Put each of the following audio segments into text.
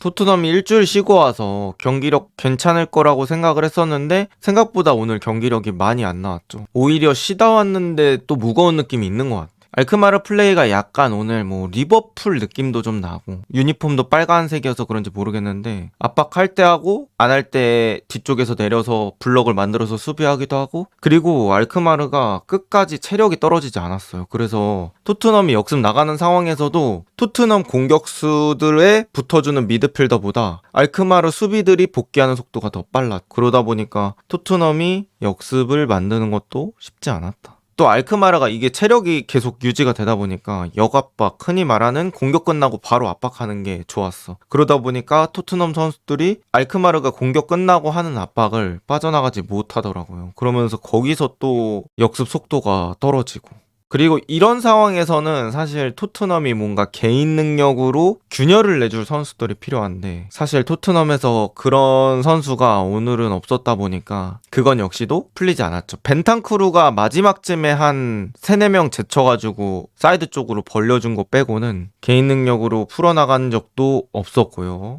토트넘이 일주일 쉬고 와서 경기력 괜찮을 거라고 생각을 했었는데 생각보다 오늘 경기력이 많이 안 나왔죠. 오히려 쉬다 왔는데 또 무거운 느낌이 있는 것 같아요. 알크마르 플레이가 약간 오늘 뭐 리버풀 느낌도 좀 나고 유니폼도 빨간색이어서 그런지 모르겠는데 압박할 때 하고 안 할 때 뒤쪽에서 내려서 블럭을 만들어서 수비하기도 하고, 그리고 알크마르가 끝까지 체력이 떨어지지 않았어요. 그래서 토트넘이 역습 나가는 상황에서도 토트넘 공격수들에 붙어주는 미드필더보다 알크마르 수비들이 복귀하는 속도가 더 빨랐고, 그러다 보니까 토트넘이 역습을 만드는 것도 쉽지 않았다. 또 알크마르가 이게 체력이 계속 유지가 되다 보니까 역압박, 흔히 말하는 공격 끝나고 바로 압박하는 게 좋았어. 그러다 보니까 토트넘 선수들이 알크마르가 공격 끝나고 하는 압박을 빠져나가지 못하더라고요. 그러면서 거기서 또 역습 속도가 떨어지고, 그리고 이런 상황에서는 사실 토트넘이 뭔가 개인 능력으로 균열을 내줄 선수들이 필요한데, 사실 토트넘에서 그런 선수가 오늘은 없었다 보니까 그건 역시도 풀리지 않았죠. 벤탄쿠르가 마지막쯤에 한 3, 4명 제쳐가지고 사이드 쪽으로 벌려준 거 빼고는 개인 능력으로 풀어나간 적도 없었고요.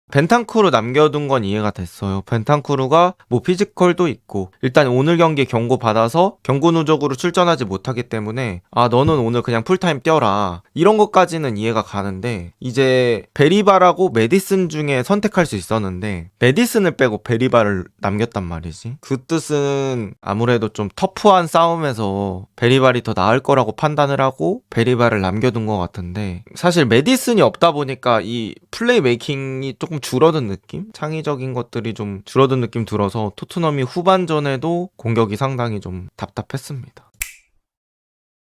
벤탄쿠르 남겨둔 건 이해가 됐어요. 벤탄쿠르가 뭐 피지컬도 있고, 일단 오늘 경기에 경고 받아서 경고 누적으로 출전하지 못하기 때문에 너는 오늘 그냥 풀타임 뛰어라, 이런 것까지는 이해가 가는데, 이제 베리바라고 메디슨 중에 선택할 수 있었는데 메디슨을 빼고 베리바를 남겼단 말이지. 그 뜻은 아무래도 좀 터프한 싸움에서 베리발이 더 나을 거라고 판단을 하고 베리바를 남겨둔 것 같은데, 사실 메디슨이 없다 보니까 이 플레이 메이킹이 조금 줄어든 느낌? 창의적인 것들이 좀 줄어든 느낌 들어서 토트넘이 후반전에도 공격이 상당히 좀 답답했습니다.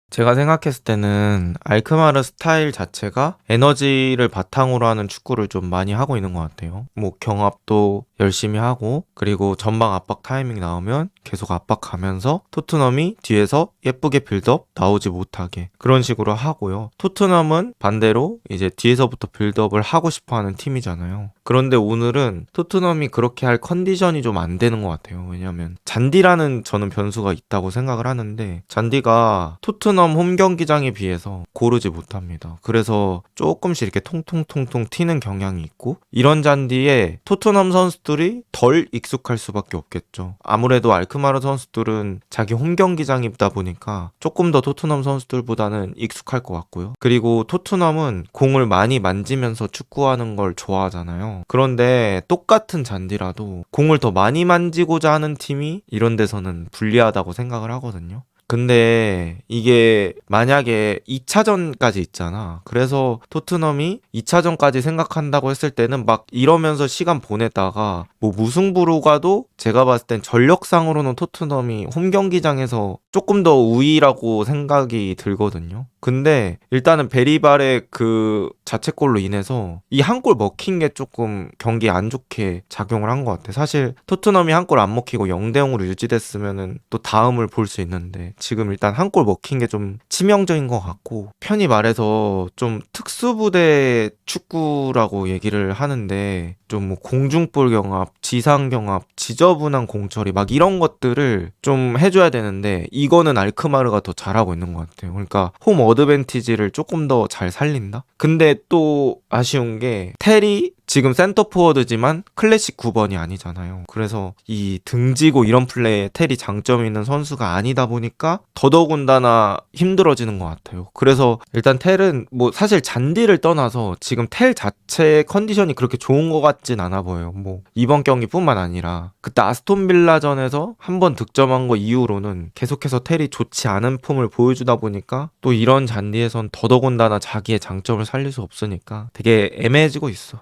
제가 생각했을 때는 알크마르 스타일 자체가 에너지를 바탕으로 하는 축구를 좀 많이 하고 있는 것 같아요. 뭐 경합도 열심히 하고, 그리고 전방 압박 타이밍 나오면 계속 압박하면서 토트넘이 뒤에서 예쁘게 빌드업 나오지 못하게 그런 식으로 하고요. 토트넘은 반대로 이제 뒤에서부터 빌드업을 하고 싶어하는 팀이잖아요. 그런데 오늘은 토트넘이 그렇게 할 컨디션이 좀 안 되는 것 같아요. 왜냐면 잔디라는 저는 변수가 있다고 생각을 하는데, 잔디가 토트넘 홈 경기장에 비해서 고르지 못합니다. 그래서 조금씩 이렇게 통통통통 튀는 경향이 있고, 이런 잔디에 토트넘 선수들이 덜 익숙할 수밖에 없겠죠. 아무래도 알크마르 선수들은 자기 홈 경기장이다 보니까 조금 더 토트넘 선수들보다는 익숙할 것 같고요. 그리고 토트넘은 공을 많이 만지면서 축구하는 걸 좋아하잖아요. 그런데 똑같은 잔디라도 공을 더 많이 만지고자 하는 팀이 이런 데서는 불리하다고 생각을 하거든요. 근데 이게 만약에 2차전까지 있잖아. 그래서 토트넘이 2차전까지 생각한다고 했을 때는 막 이러면서 시간 보내다가 뭐 무승부로 가도 제가 봤을 땐 전력상으로는 토트넘이 홈 경기장에서 조금 더 우위라고 생각이 들거든요. 근데 일단은 베리발의 그 자책골로 인해서 이 한 골 먹힌 게 조금 경기에 안 좋게 작용을 한 것 같아. 사실 토트넘이 한 골 안 먹히고 0대0으로 유지됐으면은 또 다음을 볼 수 있는데, 지금 일단 한 골 먹힌 게 좀 치명적인 것 같고, 편히 말해서 좀 특수부대 축구라고 얘기를 하는데, 좀 뭐 공중볼 경합, 지상 경합, 지저분한 공처리 막 이런 것들을 좀 해줘야 되는데, 이거는 알크마르가 더 잘하고 있는 것 같아요. 그러니까 홈 어드밴티지를 조금 더 잘 살린다? 근데 또 아쉬운 게 테리 지금 센터 포워드지만 클래식 9번이 아니잖아요. 그래서 이 등지고 이런 플레이에 텔이 장점이 있는 선수가 아니다 보니까 더더군다나 힘들어지는 것 같아요. 그래서 일단 텔은 뭐 사실 잔디를 떠나서 지금 텔 자체의 컨디션이 그렇게 좋은 것 같진 않아 보여요. 뭐 이번 경기뿐만 아니라 그때 아스톤 빌라전에서 한 번 득점한 거 이후로는 계속해서 텔이 좋지 않은 폼을 보여주다 보니까 또 이런 잔디에선 더더군다나 자기의 장점을 살릴 수 없으니까 되게 애매해지고 있어.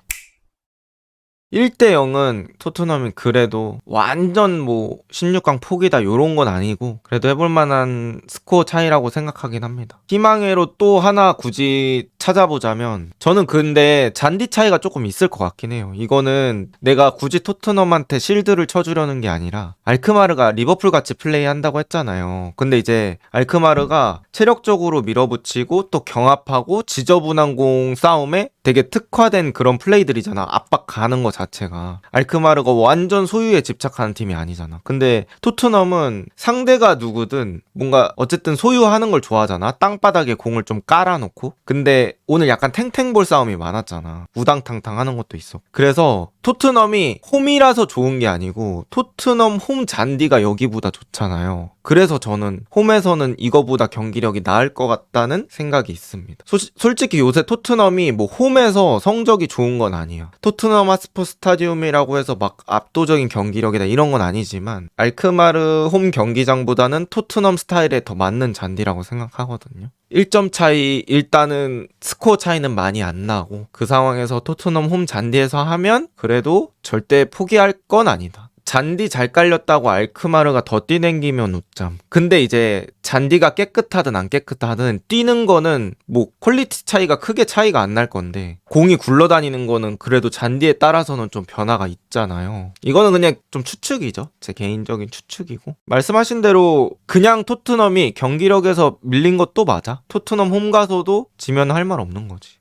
1대0은 토트넘이 그래도 완전 뭐 16강 포기다 요런 건 아니고 그래도 해볼 만한 스코어 차이라고 생각하긴 합니다. 희망회로 또 하나 굳이 찾아보자면, 저는 근데 잔디 차이가 조금 있을 것 같긴 해요. 이거는 내가 굳이 토트넘한테 실드를 쳐주려는 게 아니라, 알크마르가 리버풀 같이 플레이한다고 했잖아요. 근데 이제 알크마르가 체력적으로 밀어붙이고 또 경합하고 지저분한 공 싸움에 되게 특화된 그런 플레이들이잖아. 압박 가는 거 자체가. 알크마르가 완전 소유에 집착하는 팀이 아니잖아. 근데 토트넘은 상대가 누구든 뭔가 어쨌든 소유하는 걸 좋아하잖아. 땅바닥에 공을 좀 깔아놓고. 근데 오늘 약간 탱탱볼 싸움이 많았잖아. 우당탕탕 하는 것도 있어. 그래서 토트넘이 홈이라서 좋은 게 아니고 토트넘 홈 잔디가 여기보다 좋잖아요. 그래서 저는 홈에서는 이거보다 경기력이 나을 것 같다는 생각이 있습니다. 솔직히 요새 토트넘이 뭐 홈에서 성적이 좋은 건 아니야. 토트넘 하스퍼 스타디움이라고 해서 막 압도적인 경기력이다 이런 건 아니지만 알크마르 홈 경기장보다는 토트넘 스타일에 더 맞는 잔디라고 생각하거든요. 1점 차이, 일단은 스코어 차이는 많이 안 나고 그 상황에서 토트넘 홈 잔디에서 하면 그래도 절대 포기할 건 아니다. 잔디 잘 깔렸다고 알크마르가 더 뛰댕기면 웃잠. 근데 이제 잔디가 깨끗하든 안 깨끗하든 뛰는 거는 뭐 퀄리티 차이가 크게 차이가 안 날 건데 공이 굴러다니는 거는 그래도 잔디에 따라서는 좀 변화가 있잖아요. 이거는 그냥 좀 추측이죠. 제 개인적인 추측이고. 말씀하신 대로 그냥 토트넘이 경기력에서 밀린 것도 맞아. 토트넘 홈 가서도 지면 할 말 없는 거지.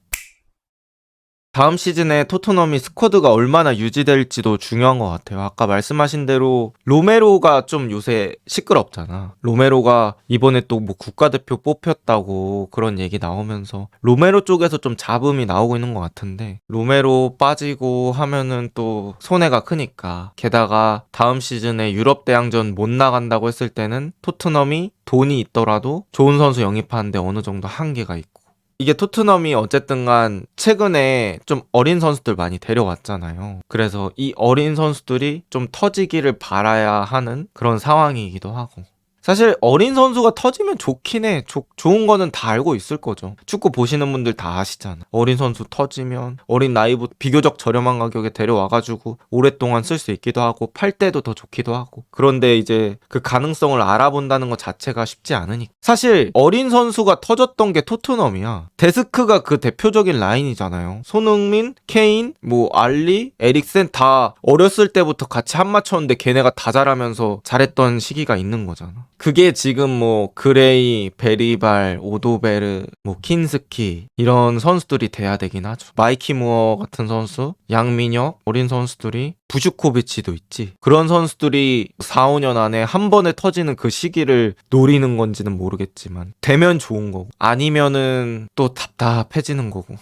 다음 시즌에 토트넘이 스쿼드가 얼마나 유지될지도 중요한 것 같아요. 아까 말씀하신 대로 로메로가 좀 요새 시끄럽잖아. 로메로가 이번에 또 뭐 국가대표 뽑혔다고 그런 얘기 나오면서 로메로 쪽에서 좀 잡음이 나오고 있는 것 같은데 로메로 빠지고 하면은 또 손해가 크니까. 게다가 다음 시즌에 유럽 대항전 못 나간다고 했을 때는 토트넘이 돈이 있더라도 좋은 선수 영입하는데 어느 정도 한계가 있고. 이게 토트넘이 어쨌든 간 최근에 좀 어린 선수들 많이 데려왔잖아요. 그래서 이 어린 선수들이 좀 터지기를 바라야 하는 그런 상황이기도 하고. 사실 어린 선수가 터지면 좋긴 해. 좋은 거는 다 알고 있을 거죠. 축구 보시는 분들 다 아시잖아. 어린 선수 터지면 어린 나이부터 비교적 저렴한 가격에 데려와가지고 오랫동안 쓸 수 있기도 하고 팔 때도 더 좋기도 하고. 그런데 이제 그 가능성을 알아본다는 것 자체가 쉽지 않으니까. 사실 어린 선수가 터졌던 게 토트넘이야. 데스크가 그 대표적인 라인이잖아요. 손흥민, 케인, 뭐 알리, 에릭센 다 어렸을 때부터 같이 한 맞췄는데 걔네가 다 잘하면서 잘했던 시기가 있는 거잖아. 그게 지금 뭐 그레이, 베리발, 오도베르, 뭐 킨스키 이런 선수들이 돼야 되긴 하죠. 마이키 무어 같은 선수, 양민혁, 어린 선수들이 부슈코비치도 있지. 그런 선수들이 4, 5년 안에 한 번에 터지는 그 시기를 노리는 건지는 모르겠지만 되면 좋은 거고 아니면은 또 답답해지는 거고.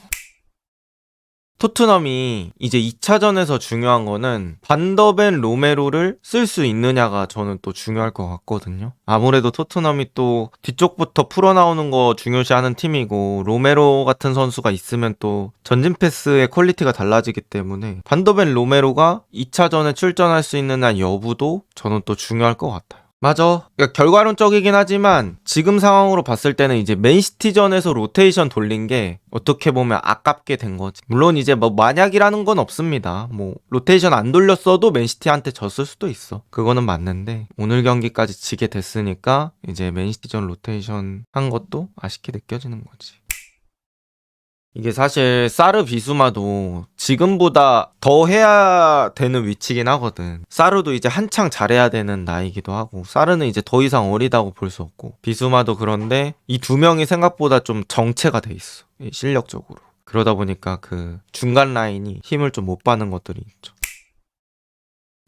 토트넘이 이제 2차전에서 중요한 거는 반더벤 로메로를 쓸 수 있느냐가 저는 또 중요할 것 같거든요. 아무래도 토트넘이 또 뒤쪽부터 풀어나오는 거 중요시하는 팀이고 로메로 같은 선수가 있으면 또 전진 패스의 퀄리티가 달라지기 때문에 반더벤 로메로가 2차전에 출전할 수 있느냐 여부도 저는 또 중요할 것 같아요. 맞아. 그러니까 결과론적이긴 하지만 지금 상황으로 봤을 때는 이제 맨시티전에서 로테이션 돌린 게 어떻게 보면 아깝게 된 거지. 물론 이제 뭐 만약이라는 건 없습니다. 뭐 로테이션 안 돌렸어도 맨시티한테 졌을 수도 있어. 그거는 맞는데 오늘 경기까지 지게 됐으니까 이제 맨시티전 로테이션 한 것도 아쉽게 느껴지는 거지. 이게 사실 사르 비수마도 지금보다 더 해야 되는 위치긴 하거든. 사르도 이제 한창 잘해야 되는 나이기도 하고 사르는 이제 더 이상 어리다고 볼 수 없고 비수마도 그런데 이 두 명이 생각보다 좀 정체가 돼 있어. 실력적으로. 그러다 보니까 그 중간 라인이 힘을 좀 못 받는 것들이 있죠.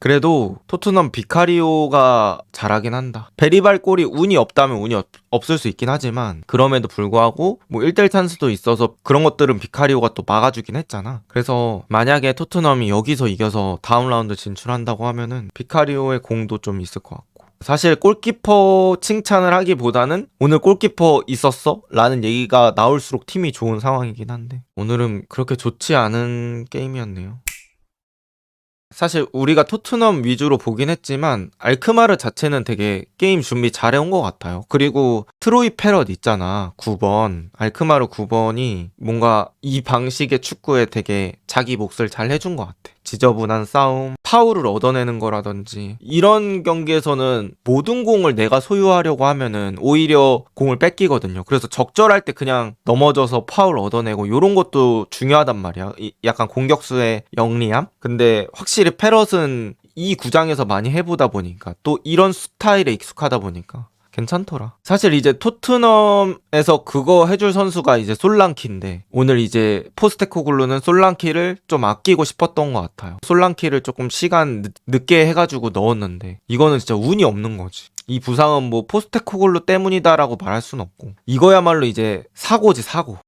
그래도 토트넘 비카리오가 잘하긴 한다. 베리발 골이 운이 없다면 운이 없을 수 있긴 하지만 그럼에도 불구하고 뭐 1대1 찬스도 있어서 그런 것들은 비카리오가 또 막아주긴 했잖아. 그래서 만약에 토트넘이 여기서 이겨서 다음 라운드 진출한다고 하면은 비카리오의 공도 좀 있을 것 같고. 사실 골키퍼 칭찬을 하기보다는 오늘 골키퍼 있었어? 라는 얘기가 나올수록 팀이 좋은 상황이긴 한데 오늘은 그렇게 좋지 않은 게임이었네요. 사실 우리가 토트넘 위주로 보긴 했지만 알크마르 자체는 되게 게임 준비 잘해온 것 같아요. 그리고 트로이 페럿 있잖아. 9번. 알크마르 9번이 뭔가 이 방식의 축구에 되게 자기 몫을 잘 해준 것 같아. 지저분한 싸움, 파울을 얻어내는 거라든지 이런 경기에서는 모든 공을 내가 소유하려고 하면은 오히려 공을 뺏기거든요. 그래서 적절할 때 그냥 넘어져서 파울 얻어내고 이런 것도 중요하단 말이야. 약간 공격수의 영리함? 근데 확실히 페럿은 이 구장에서 많이 해보다 보니까 또 이런 스타일에 익숙하다 보니까 괜찮더라. 사실 이제 토트넘에서 그거 해줄 선수가 이제 솔랑키인데 오늘 이제 포스테코글루는 솔랑키를 좀 아끼고 싶었던 것 같아요. 솔랑키를 조금 시간 늦게 해가지고 넣었는데 이거는 진짜 운이 없는 거지. 이 부상은 뭐 포스테코글루 때문이다라고 말할 순 없고 이거야말로 이제 사고지, 사고.